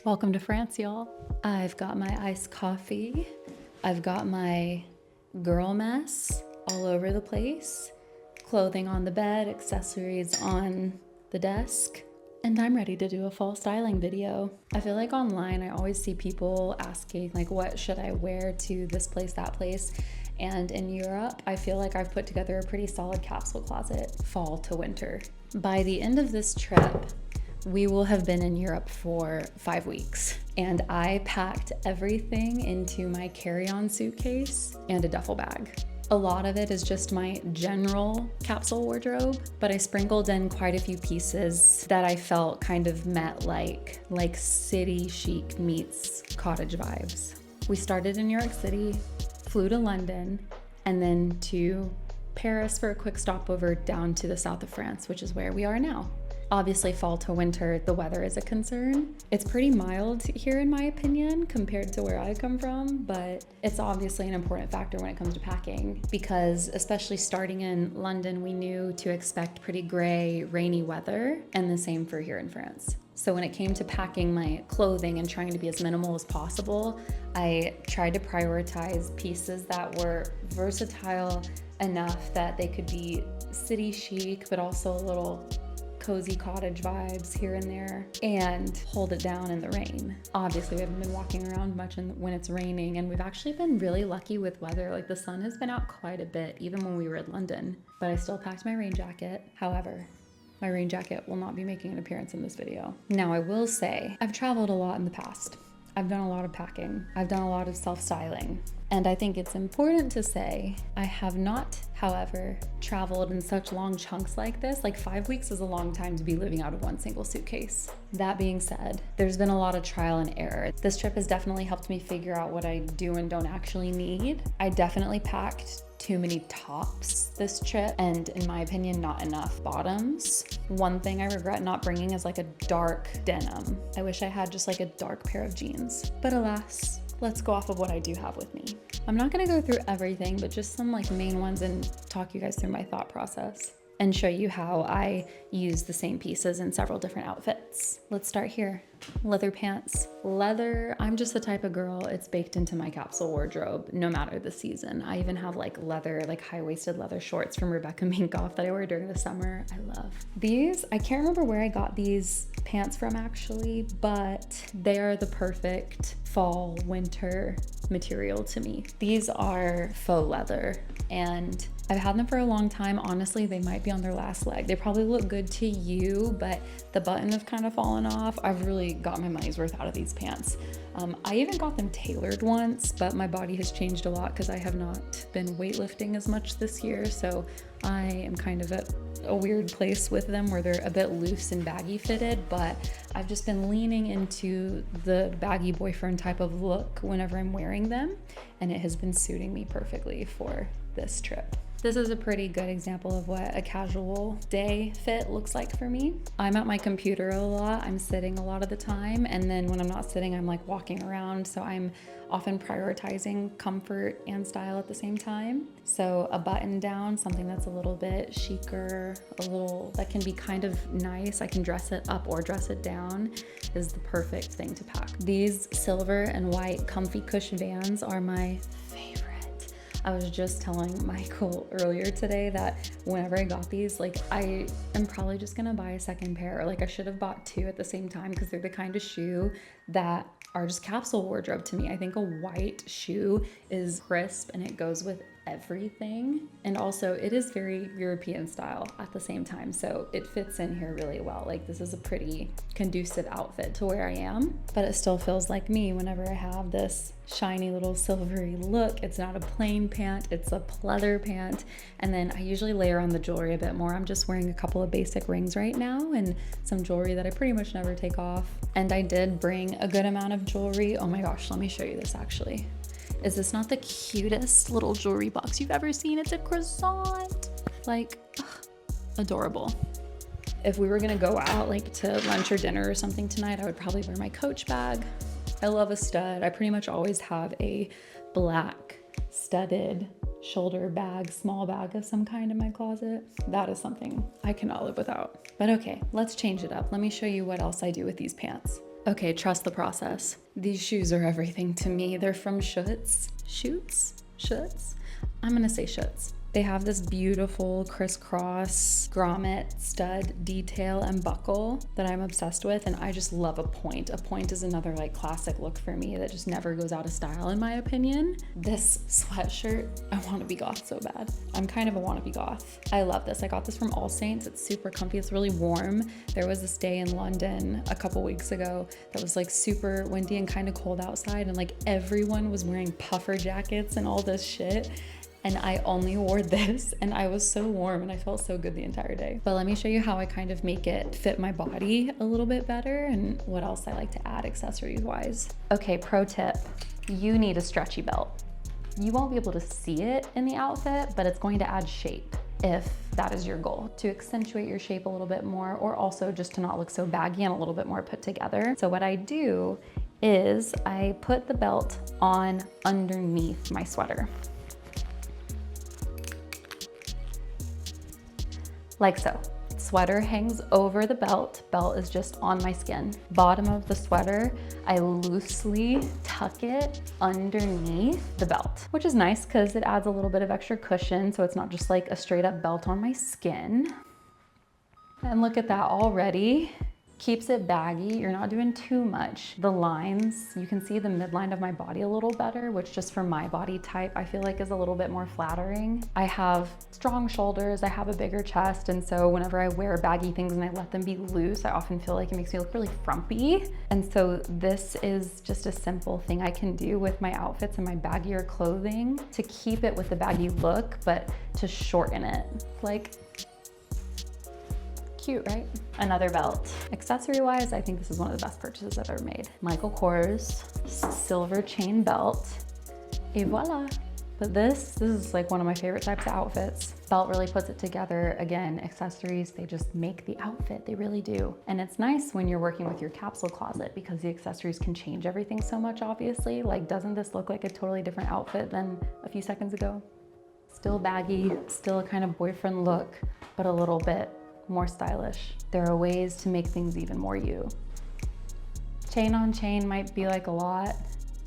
Welcome to France, y'all. I've got my iced coffee. I've got my girl mess all over the place, clothing on the bed, accessories on the desk, and I'm ready to do a fall styling video. I feel like online I always see people asking like, what should I wear to this place, that place? And in Europe, I feel like I've put together a pretty solid capsule closet, fall to winter. By the end of this trip, we will have been in Europe for 5 weeks, and I packed everything into my carry-on suitcase and a duffel bag. A lot of it is just my general capsule wardrobe, but I sprinkled in quite a few pieces that I felt kind of met like city chic meets cottage vibes. We started in New York City, flew to London, and then to Paris for a quick stopover down to the south of France, which is where we are now. Obviously, fall to winter, the weather is a concern. It's pretty mild here in my opinion compared to where I come from, but it's obviously an important factor when it comes to packing because especially starting in London, we knew to expect pretty gray, rainy weather, and the same for here in France. So when it came to packing my clothing and trying to be as minimal as possible, I tried to prioritize pieces that were versatile enough that they could be city chic, but also a little cozy cottage vibes here and there, and hold it down in the rain. Obviously, we haven't been walking around much when it's raining, and we've actually been really lucky with weather. Like the sun has been out quite a bit, even when we were in London, but I still packed my rain jacket. However, my rain jacket will not be making an appearance in this video. Now, I will say, I've traveled a lot in the past. I've done a lot of packing. I've done a lot of self-styling. And I think it's important to say, I have not, however, traveled in such long chunks like this. Like 5 weeks is a long time to be living out of one single suitcase. That being said, there's been a lot of trial and error. This trip has definitely helped me figure out what I do and don't actually need. I definitely packed too many tops this trip, and in my opinion, not enough bottoms. One thing I regret not bringing is like a dark denim. I wish I had just like a dark pair of jeans, but alas, let's go off of what I do have with me. I'm not gonna go through everything, but just some like main ones and talk you guys through my thought process and show you how I use the same pieces in several different outfits. Let's start here. Leather pants. Leather, I'm just the type of girl, it's baked into my capsule wardrobe no matter the season. I even have like leather, like high-waisted leather shorts from Rebecca Minkoff that I wear during the summer. I love these. I can't remember where I got these pants from actually, but they are the perfect fall winter material to me. These are faux leather and I've had them for a long time. Honestly, they might be on their last leg. They probably look good to you, but the button has kind of fallen off. I've really got my money's worth out of these pants. I even got them tailored once, but my body has changed a lot because I have not been weightlifting as much this year. So I am kind of at a weird place with them where they're a bit loose and baggy fitted, but I've just been leaning into the baggy boyfriend type of look whenever I'm wearing them, and it has been suiting me perfectly for this trip. This is a pretty good example of what a casual day fit looks like for me. I'm at my computer a lot, I'm sitting a lot of the time, and then when I'm not sitting, I'm like walking around, so I'm often prioritizing comfort and style at the same time. So a button down, something that's a little bit chicer, that can be kind of nice, I can dress it up or dress it down, is the perfect thing to pack. These silver and white comfy cush Vans are my favorite. I was just telling Michael earlier today that whenever I got these, like I am probably just gonna buy a second pair. Like I should have bought two at the same time because they're the kind of shoe that are just capsule wardrobe to me. I think a white shoe is crisp and it goes with everything. And also it is very European style at the same time. So it fits in here really well. Like this is a pretty conducive outfit to where I am, but it still feels like me whenever I have this shiny little silvery look. It's not a plain pant, it's a pleather pant. And then I usually layer on the jewelry a bit more. I'm just wearing a couple of basic rings right now and some jewelry that I pretty much never take off. And I did bring a good amount of jewelry. Oh my gosh, let me show you this actually. Is this not the cutest little jewelry box you've ever seen? It's a croissant. Like, ugh, adorable. If we were gonna go out like to lunch or dinner or something tonight, I would probably wear my Coach bag. I love a stud. I pretty much always have a black studded shoulder bag, small bag of some kind in my closet. That is something I cannot live without. But okay, let's change it up. Let me show you what else I do with these pants. Okay, trust the process. These shoes are everything to me. They're from Schutz. Schutz? I'm gonna say Schutz. They have this beautiful crisscross grommet stud detail and buckle that I'm obsessed with, and I just love a point. A point is another like classic look for me that just never goes out of style in my opinion. This sweatshirt, I want to be goth so bad. I'm kind of a wannabe goth. I love this. I got this from All Saints. It's super comfy. It's really warm. There was this day in London a couple weeks ago that was like super windy and kind of cold outside, and like everyone was wearing puffer jackets and all this shit. And I only wore this and I was so warm and I felt so good the entire day. But let me show you how I kind of make it fit my body a little bit better and what else I like to add accessories wise. Okay, pro tip, you need a stretchy belt. You won't be able to see it in the outfit, but it's going to add shape if that is your goal, to accentuate your shape a little bit more, or also just to not look so baggy and a little bit more put together. So what I do is I put the belt on underneath my sweater. Like so. Sweater hangs over the belt. Belt is just on my skin. Bottom of the sweater, I loosely tuck it underneath the belt, which is nice because it adds a little bit of extra cushion, so it's not just like a straight up belt on my skin. And look at that already. Keeps it baggy. You're not doing too much. The lines, you can see the midline of my body a little better, which just for my body type, I feel like is a little bit more flattering. I have strong shoulders, I have a bigger chest, and so whenever I wear baggy things and I let them be loose, I often feel like it makes me look really frumpy. And so this is just a simple thing I can do with my outfits and my baggier clothing to keep it with the baggy look, but to shorten it. Like, cute, right? Another belt. Accessory-wise, I think this is one of the best purchases I've ever made. Michael Kors silver chain belt. Et voila. But this is like one of my favorite types of outfits. Belt really puts it together. Again, accessories, they just make the outfit. They really do. And it's nice when you're working with your capsule closet because the accessories can change everything so much, obviously. Like, doesn't this look like a totally different outfit than a few seconds ago? Still baggy, still a kind of boyfriend look, but a little bit more stylish. There are ways to make things even more you. Chain on chain might be like a lot,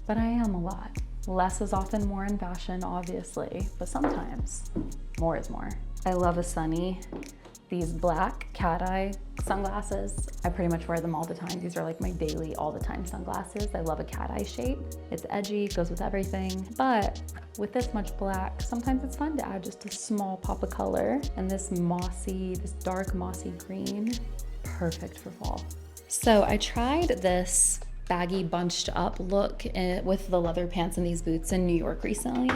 but I am a lot. Less is often more in fashion, obviously, but sometimes more is more. I love a sunny. These black cat eye sunglasses, I pretty much wear them all the time. These are like my daily, all the time sunglasses. I love a cat eye shape. It's edgy, goes with everything. But with this much black, sometimes it's fun to add just a small pop of color. And this dark mossy green, perfect for fall. So I tried this baggy bunched up look with the leather pants and these boots in New York recently.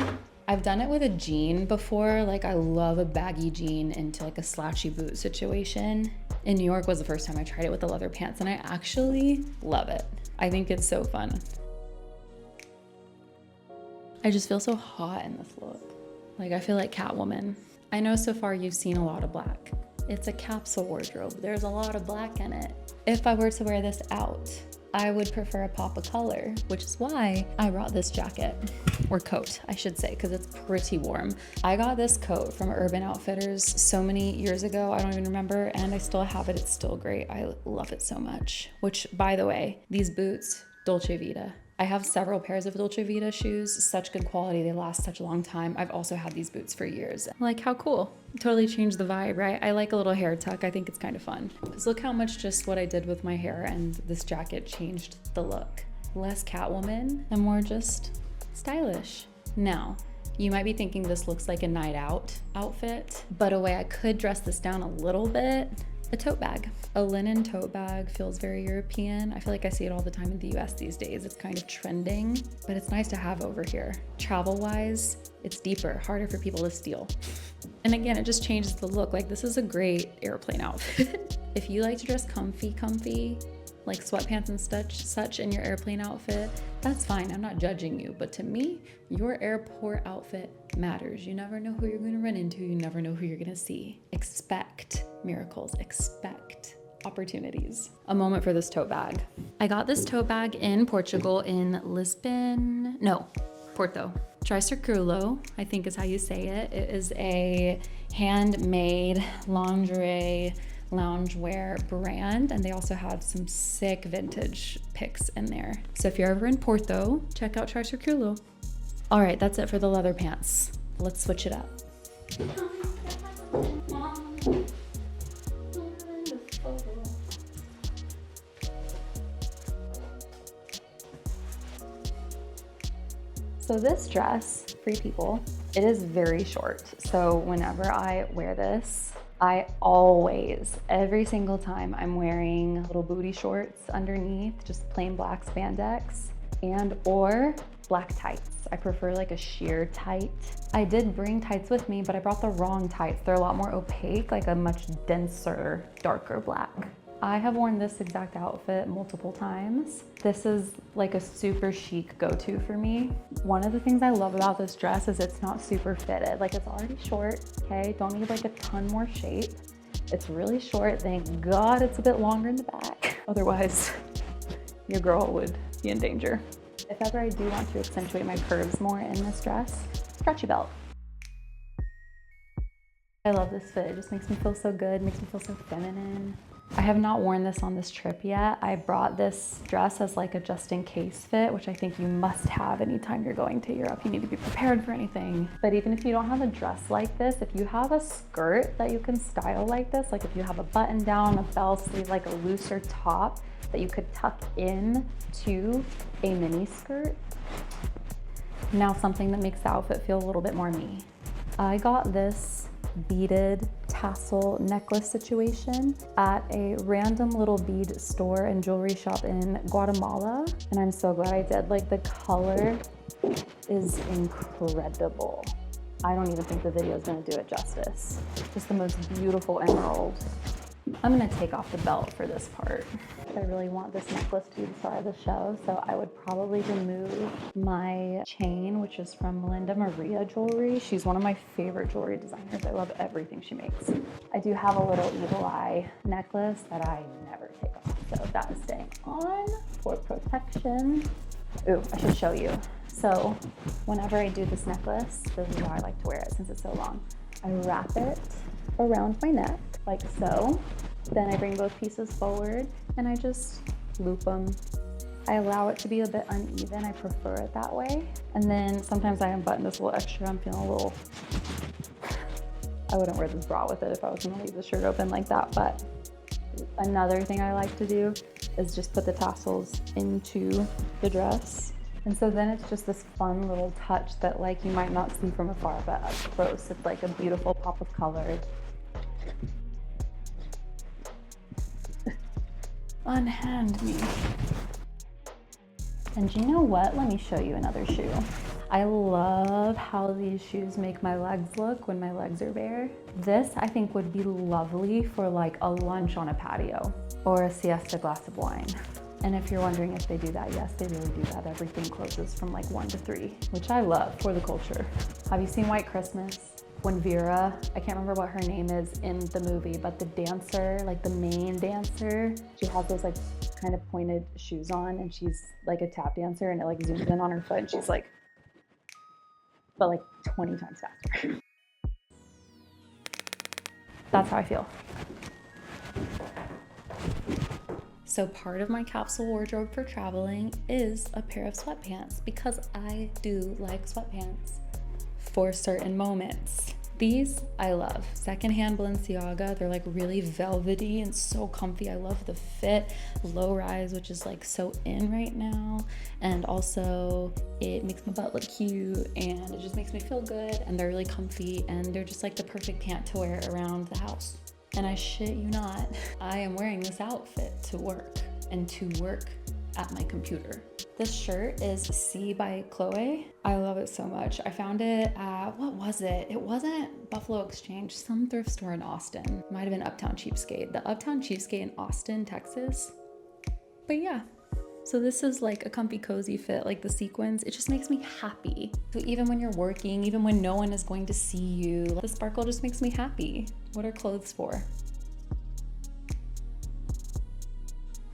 I've done it with a jean before. Like, I love a baggy jean into like a slouchy boot situation. In New York was the first time I tried it with the leather pants and I actually love it. I think it's so fun. I just feel so hot in this look. Like, I feel like Catwoman. I know so far you've seen a lot of black. It's a capsule wardrobe. There's a lot of black in it. If I were to wear this out, I would prefer a pop of color, which is why I brought this jacket, or coat, I should say, because it's pretty warm. I got this coat from Urban Outfitters so many years ago, I don't even remember, and I still have it. It's still great. I love it so much. Which, by the way, these boots, Dolce Vita. I have several pairs of Dolce Vita shoes, such good quality, they last such a long time. I've also had these boots for years. Like, how cool. Totally changed the vibe, right? I like a little hair tuck. I think it's kind of fun. Because look how much just what I did with my hair and this jacket changed the look. Less Catwoman and more just stylish. Now, you might be thinking this looks like a night out outfit, but a way I could dress this down a little bit, a tote bag. A linen tote bag feels very European. I feel like I see it all the time in the US these days. It's kind of trending, but it's nice to have over here. Travel-wise, it's deeper, harder for people to steal. And again, it just changes the look. Like, this is a great airplane outfit. If you like to dress comfy, like sweatpants and such in your airplane outfit, that's fine. I'm not judging you, but to me, your airport outfit matters. You never know who you're going to run into. You never know who you're going to see. Expect miracles. Expect opportunities. A moment for this tote bag. I got this tote bag in Portugal, in Porto. Tricirculo, I think is how you say it. It is a handmade lingerie loungewear brand, and they also have some sick vintage picks in there. So if you're ever in Porto, check out Try Circulo. All right, that's it for the leather pants. Let's switch it up. So this dress, Free People, it is very short. So whenever I wear this, I always, every single time, I'm wearing little booty shorts underneath, just plain black spandex and or black tights. I prefer like a sheer tight. I did bring tights with me, but I brought the wrong tights. They're a lot more opaque, like a much denser, darker black. I have worn this exact outfit multiple times. This is like a super chic go-to for me. One of the things I love about this dress is it's not super fitted. Like, it's already short, okay? Don't need like a ton more shape. It's really short. Thank God it's a bit longer in the back. Otherwise, your girl would be in danger. If ever I do want to accentuate my curves more in this dress, stretchy belt. I love this fit. It just makes me feel so good, makes me feel so feminine. I have not worn this on this trip yet. I brought this dress as like a just in case fit, which I think you must have anytime you're going to Europe. You need to be prepared for anything. But even if you don't have a dress like this, if you have a skirt that you can style like this, like if you have a button down, a bell sleeve, like a looser top that you could tuck in to a mini skirt, now something that makes the outfit feel a little bit more me. I got this beaded tassel necklace situation at a random little bead store and jewelry shop in Guatemala, and I'm so glad I did. Like, the color is incredible. I don't even think the video is going to do it justice. Just the most beautiful emerald. I'm going to take off the belt for this part. I really want this necklace to be the star of the show, so I would probably remove my chain, which is from Melinda Maria Jewelry. She's one of my favorite jewelry designers. I love everything she makes. I do have a little evil eye necklace that I never take off, so that is staying on for protection. Ooh, I should show you. So whenever I do this necklace, this is how I like to wear it since it's so long. I wrap it around my neck like so. Then I bring both pieces forward and I just loop them. I allow it to be a bit uneven. I prefer it that way. And then sometimes I unbutton this a little extra. I'm feeling a little, I wouldn't wear this bra with it if I was gonna leave the shirt open like that. But another thing I like to do is just put the tassels into the dress. And so then it's just this fun little touch that, like, you might not see from afar, but up close, it's like a beautiful pop of color. Unhand me. And you know what? Let me show you another shoe. I love how these shoes make my legs look when my legs are bare. This, I think, would be lovely for like a lunch on a patio or a siesta glass of wine. And if you're wondering if they do that, yes, they really do that. Everything closes from like 1 to 3, which I love for the culture. Have you seen White Christmas? When Vera, I can't remember what her name is in the movie, but the dancer, like the main dancer, she has those like kind of pointed shoes on and she's like a tap dancer and it like zooms in on her foot and she's like, but like 20 times faster. That's how I feel. So part of my capsule wardrobe for traveling is a pair of sweatpants because I do like sweatpants for certain moments. These I love. Secondhand Balenciaga. They're like really velvety and so comfy. I love the fit. Low rise, which is like so in right now. And also it makes my butt look cute and it just makes me feel good. And they're really comfy and they're just like the perfect pant to wear around the house. And I shit you not, I am wearing this outfit to work and to work at my computer. This shirt is C by Chloe. I love it so much. I found it at, what was it? It wasn't Buffalo Exchange, some thrift store in Austin. Might have been Uptown Cheapskate. The Uptown Cheapskate in Austin, Texas. But yeah, so this is like a comfy, cozy fit, like the sequins. It just makes me happy. So even when you're working, even when no one is going to see you, the sparkle just makes me happy. What are clothes for?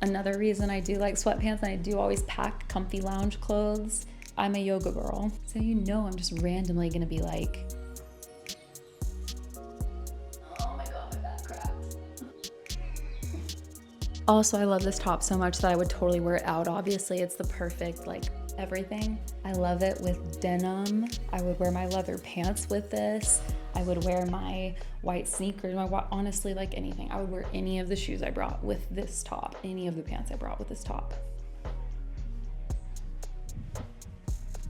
Another reason I do like sweatpants and I do always pack comfy lounge clothes, I'm a yoga girl. So you know I'm just randomly gonna be like, oh my God, my back cracked. Also, I love this top so much that I would totally wear it out. Obviously, it's the perfect, like, everything. I love it with denim. I would wear my leather pants with this. I would wear my white sneakers, honestly, like anything. I would wear any of the shoes I brought with this top, any of the pants I brought with this top.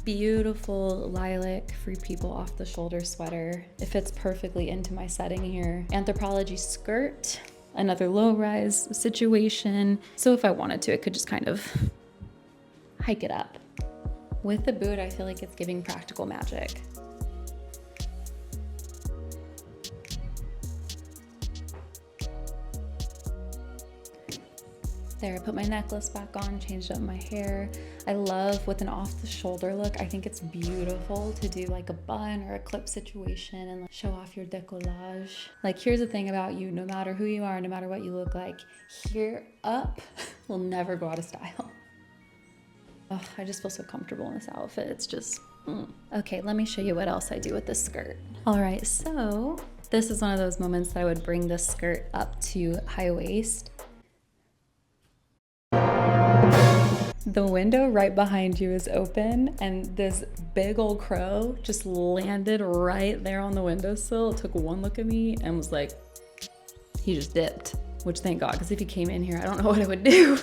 Beautiful lilac Free People off the shoulder sweater. It fits perfectly into my setting here. Anthropologie skirt, another low rise situation. So if I wanted to, I could just kind of hike it up. With the boot, I feel like it's giving practical magic. There, I put my necklace back on, changed up my hair. I love with an off the shoulder look. I think it's beautiful to do like a bun or a clip situation and like show off your décollage. Like, here's the thing about you, no matter who you are, no matter what you look like, here up will never go out of style. Oh, I just feel so comfortable in this outfit. It's just, Okay, let me show you what else I do with this skirt. All right, so this is one of those moments that I would bring this skirt up to high waist. The window right behind you is open and this big old crow just landed right there on the windowsill. It took one look at me and was like, he just dipped, which thank God, because if he came in here, I don't know what I would do.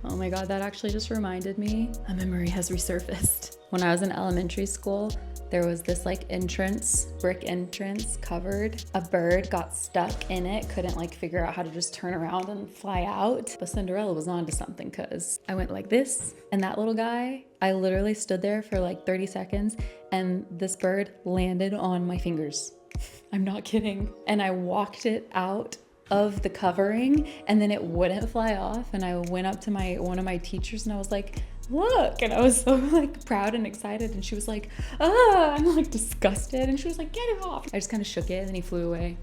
Oh my God, that actually just reminded me, a memory has resurfaced. When I was in elementary school, there was this like entrance, brick entrance covered. A bird got stuck in it, couldn't like figure out how to just turn around and fly out. But Cinderella was onto something because I went like this and that little guy, I literally stood there for like 30 seconds and this bird landed on my fingers. I'm not kidding. And I walked it out of the covering and then it wouldn't fly off. And I went up to one of my teachers and I was like, look, and I was so like proud and excited and she was like, ah, I'm like disgusted and she was like, get it off. I just kind of shook it and then he flew away.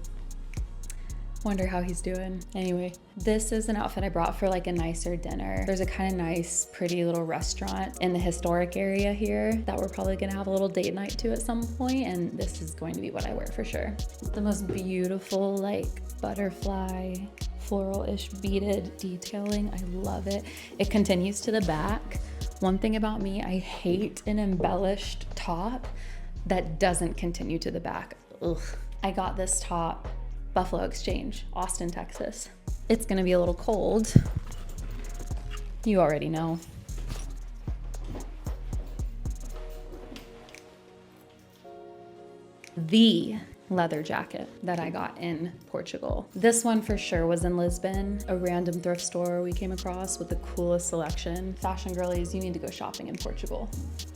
Wonder how he's doing. Anyway, this is an outfit I brought for like a nicer dinner. There's a kind of nice, pretty little restaurant in the historic area here that we're probably gonna have a little date night to at some point, and this is going to be what I wear for sure. The most beautiful like butterfly floral-ish beaded detailing. I love it. It continues to the back. One thing about me, I hate an embellished top that doesn't continue to the back. Ugh. I got this top, Buffalo Exchange, Austin, Texas. It's gonna be a little cold. You already know. The leather jacket that I got in Portugal. This one for sure was in Lisbon, a random thrift store we came across with the coolest selection. Fashion girlies, you need to go shopping in Portugal.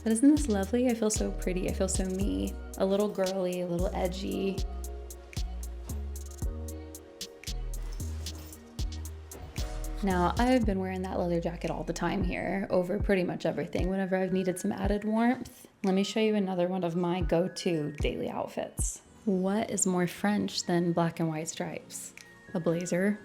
But isn't this lovely? I feel so pretty. I feel so me. A little girly, a little edgy. Now, I've been wearing that leather jacket all the time here over pretty much everything whenever I've needed some added warmth. Let me show you another one of my go-to daily outfits. What is more French than black and white stripes? A blazer.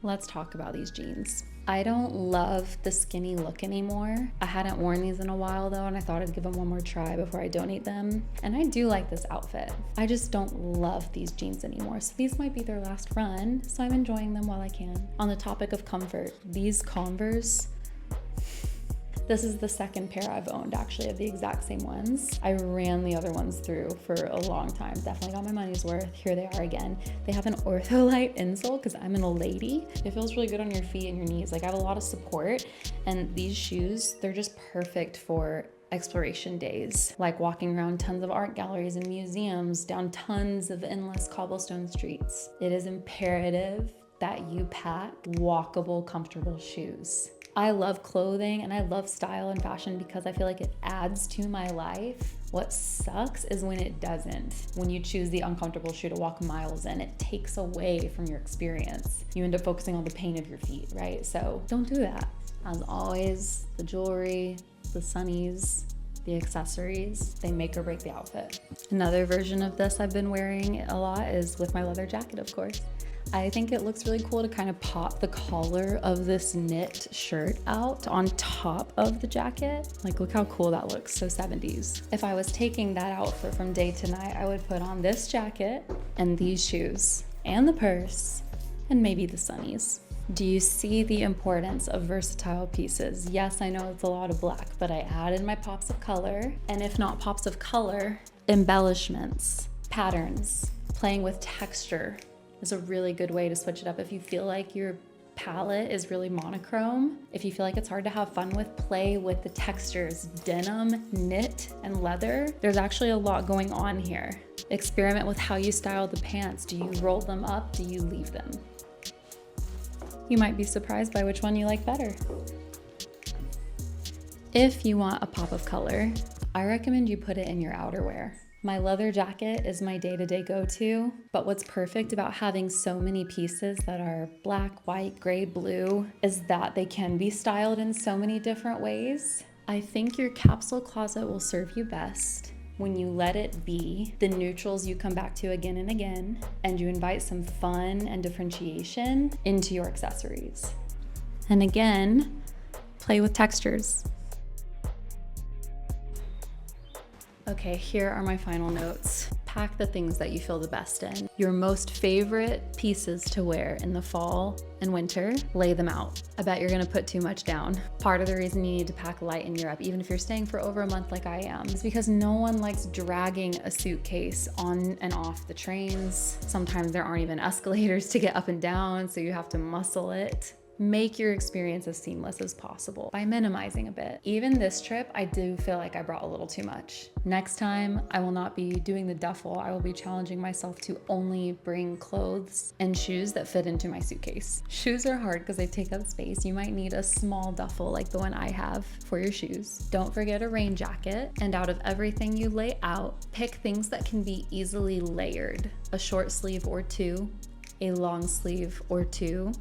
Let's talk about these jeans. I don't love the skinny look anymore. I hadn't worn these in a while though, and I thought I'd give them one more try before I donate them. And I do like this outfit. I just don't love these jeans anymore. So these might be their last run, so I'm enjoying them while I can. On the topic of comfort, these Converse, this is the second pair I've owned actually of the exact same ones. I ran the other ones through for a long time. Definitely got my money's worth. Here they are again. They have an ortholite insole because I'm a lady. It feels really good on your feet and your knees. Like I have a lot of support, and these shoes, they're just perfect for exploration days, like walking around tons of art galleries and museums, down tons of endless cobblestone streets. It is imperative that you pack walkable, comfortable shoes. I love clothing and I love style and fashion because I feel like it adds to my life. What sucks is when it doesn't. When you choose the uncomfortable shoe to walk miles in, it takes away from your experience. You end up focusing on the pain of your feet, right? So don't do that. As always, the jewelry, the sunnies, the accessories, they make or break the outfit. Another version of this I've been wearing a lot is with my leather jacket, of course. I think it looks really cool to kind of pop the collar of this knit shirt out on top of the jacket. Like, look how cool that looks, so 70s. If I was taking that outfit from day to night, I would put on this jacket and these shoes and the purse and maybe the sunnies. Do you see the importance of versatile pieces? Yes, I know it's a lot of black, but I added my pops of color. And if not pops of color, embellishments, patterns, playing with texture is a really good way to switch it up. If you feel like your palette is really monochrome, if you feel like it's hard to have fun with, play with the textures, denim, knit, and leather. There's actually a lot going on here. Experiment with how you style the pants. Do you roll them up? Do you leave them? You might be surprised by which one you like better. If you want a pop of color, I recommend you put it in your outerwear. My leather jacket is my day-to-day go-to, but what's perfect about having so many pieces that are black, white, gray, blue is that they can be styled in so many different ways. I think your capsule closet will serve you best when you let it be the neutrals you come back to again and again, and you invite some fun and differentiation into your accessories. And again, play with textures. Okay, here are my final notes. Pack the things that you feel the best in. Your most favorite pieces to wear in the fall and winter, lay them out. I bet you're gonna put too much down. Part of the reason you need to pack light in Europe, even if you're staying for over a month like I am, is because no one likes dragging a suitcase on and off the trains. Sometimes there aren't even escalators to get up and down, so you have to muscle it. Make your experience as seamless as possible by minimizing a bit. Even this trip, I do feel like I brought a little too much. Next time, I will not be doing the duffle. I will be challenging myself to only bring clothes and shoes that fit into my suitcase. Shoes are hard because they take up space. You might need a small duffel like the one I have for your shoes. Don't forget a rain jacket. And out of everything you lay out, pick things that can be easily layered. A short sleeve or two, a long sleeve or two,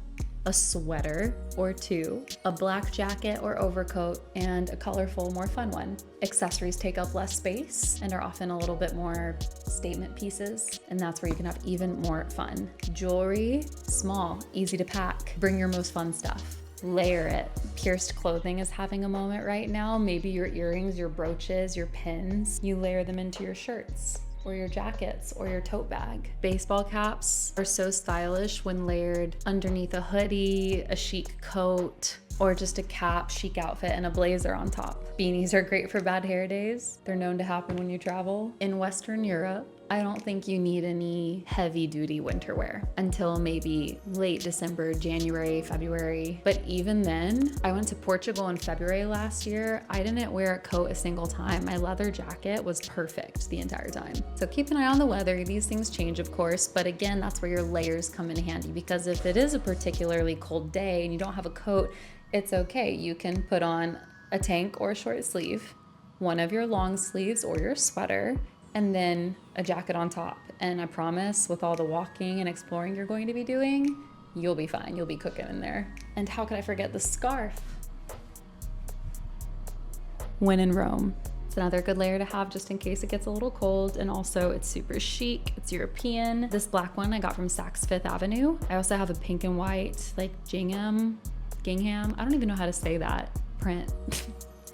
a sweater or two, a black jacket or overcoat, and a colorful, more fun one. Accessories take up less space and are often a little bit more statement pieces, and that's where you can have even more fun. Jewelry, small, easy to pack. Bring your most fun stuff. Layer it. Pierced clothing is having a moment right now. Maybe your earrings, your brooches, your pins, you layer them into your shirts, or your jackets, or your tote bag. Baseball caps are so stylish when layered underneath a hoodie, a chic coat, or just a cap, chic outfit, and a blazer on top. Beanies are great for bad hair days. They're known to happen when you travel. In Western Europe, I don't think you need any heavy duty winter wear until maybe late December, January, February. But even then, I went to Portugal in February last year. I didn't wear a coat a single time. My leather jacket was perfect the entire time. So keep an eye on the weather. These things change, of course, but again, that's where your layers come in handy, because if it is a particularly cold day and you don't have a coat, it's okay. You can put on a tank or a short sleeve, one of your long sleeves or your sweater, and then a jacket on top. And I promise, with all the walking and exploring you're going to be doing, you'll be fine. You'll be cooking in there. And how could I forget the scarf? When in Rome. It's another good layer to have just in case it gets a little cold. And also it's super chic, it's European. This black one I got from Saks Fifth Avenue. I also have a pink and white, like gingham, I don't even know how to say that print.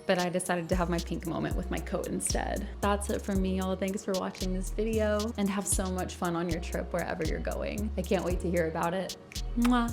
But I decided to have my pink moment with my coat instead. That's it from me, y'all. Thanks for watching this video, and have so much fun on your trip wherever you're going. I can't wait to hear about it. Mwah.